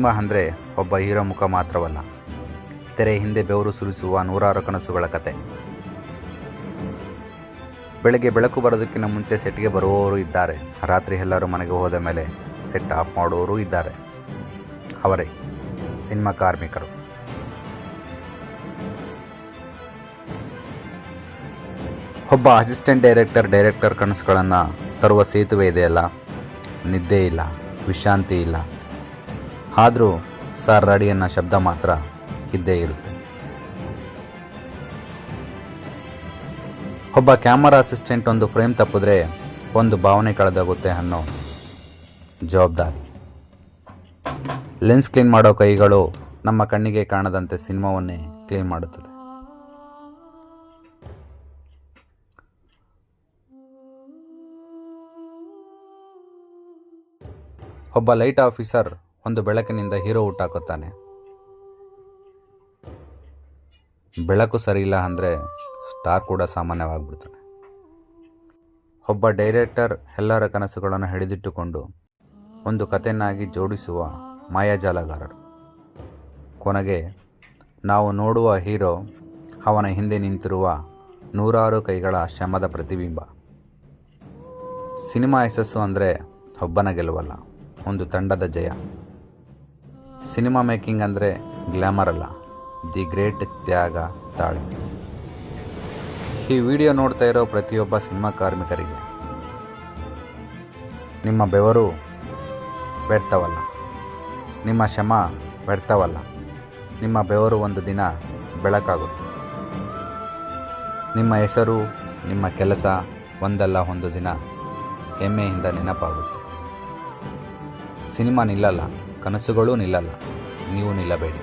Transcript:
Cinema ಅಂದರೆ ಒಬ್ಬ hero ಮುಖ ಮಾತ್ರವಲ್ಲ, ತೆರೆ ಹಿಂದೆ ಬೆವರು ಸುರಿಸುವ ನೂರಾರು ಕನಸುಗಳ ಕತೆ. ಬೆಳಗ್ಗೆ ಬೆಳಕು ಬರೋದಕ್ಕಿಂತ ಮುಂಚೆ ಸೆಟ್ಗೆ ಬರುವವರು ಇದ್ದಾರೆ. ರಾತ್ರಿ ಎಲ್ಲರೂ ಮನೆಗೆ ಹೋದ ಮೇಲೆ ಸೆಟ್ ಆಫ್ ಮಾಡುವವರು ಇದ್ದಾರೆ. ಅವರೇ ಸಿನಿಮಾ ಕಾರ್ಮಿಕರು. ಒಬ್ಬ ಅಸಿಸ್ಟೆಂಟ್ ಡೈರೆಕ್ಟರ್ ಕನಸುಗಳನ್ನು ತರುವ ಸೇತುವೆ ಇದೆಯಲ್ಲ, ನಿದ್ದೆ ಇಲ್ಲ, ವಿಶ್ರಾಂತಿ ಇಲ್ಲ. ಆದರೂ ಸಾರ್ ರೆಡಿ ಅನ್ನೋ ಶಬ್ದ ಮಾತ್ರ ಇದ್ದೇ ಇರುತ್ತೆ. ಒಬ್ಬ ಕ್ಯಾಮರಾ ಅಸಿಸ್ಟೆಂಟ್ ಒಂದು ಫ್ರೇಮ್ ತಪ್ಪಿದ್ರೆ ಒಂದು ಭಾವನೆ ಕಳೆದೋಗುತ್ತೆ ಅನ್ನೋ ಜವಾಬ್ದಾರಿ. ಲೆನ್ಸ್ ಕ್ಲೀನ್ ಮಾಡೋ ಕೈಗಳು ನಮ್ಮ ಕಣ್ಣಿಗೆ ಕಾಣದಂತೆ ಸಿನಿಮಾವನ್ನೇ ಕ್ಲೀನ್ ಮಾಡುತ್ತದೆ. ಒಬ್ಬ ಲೈಟ್ ಆಫೀಸರ್ ಒಂದು ಬೆಳಕಿನಿಂದ ಹೀರೋ ಹುಟ್ಟಾಕುತ್ತಾನೆ. ಬೆಳಕು ಸರಿಯಿಲ್ಲ ಅಂದರೆ ಸ್ಟಾರ್ ಕೂಡ ಸಾಮಾನ್ಯವಾಗಿಬಿಡ್ತಾನೆ. ಒಬ್ಬ ಡೈರೆಕ್ಟರ್ ಎಲ್ಲರ ಕನಸುಗಳನ್ನು ಹಿಡಿದಿಟ್ಟುಕೊಂಡು ಒಂದು ಕಥೆಯನ್ನಾಗಿ ಜೋಡಿಸುವ ಮಾಯಾಜಾಲಗಾರರು. ಕೊನೆಗೆ ನಾವು ನೋಡುವ ಹೀರೋ ಅವನ ಹಿಂದೆ ನಿಂತಿರುವ ನೂರಾರು ಕೈಗಳ ಶ್ರಮದ ಪ್ರತಿಬಿಂಬ. ಸಿನಿಮಾ ಯಶಸ್ಸು ಅಂದರೆ ಒಬ್ಬನ ಗೆಲುವಲ್ಲ, ಒಂದು ತಂಡದ ಜಯ. ಸಿನಿಮಾ ಮೇಕಿಂಗ್ ಅಂದರೆ ಗ್ಲ್ಯಾಮರ್ ಅಲ್ಲ, ದಿ ಗ್ರೇಟ್ ತ್ಯಾಗ, ತಾಳ್ಮೆ. ಈ ವಿಡಿಯೋ ನೋಡ್ತಾ ಇರೋ ಪ್ರತಿಯೊಬ್ಬ ಸಿನಿಮಾ ಕಾರ್ಮಿಕರಿಗೆ ನಿಮ್ಮ ಬೆವರು ವ್ಯರ್ಥವಲ್ಲ, ನಿಮ್ಮ ಶ್ರಮ ವ್ಯರ್ಥವಲ್ಲ. ನಿಮ್ಮ ಬೆವರು ಒಂದು ದಿನ ಬೆಳಕಾಗುತ್ತೆ. ನಿಮ್ಮ ಹೆಸರು, ನಿಮ್ಮ ಕೆಲಸ ಒಂದಲ್ಲ ಒಂದು ದಿನ ಹೆಮ್ಮೆಯಿಂದ ನೆನಪಾಗುತ್ತೆ. ಸಿನಿಮಾ ನಿಲ್ಲಲ್ಲ, ಕನಸುಗಳೂ ನಿಲ್ಲಲ್ಲ, ನೀವು ನಿಲ್ಲಬೇಡಿ.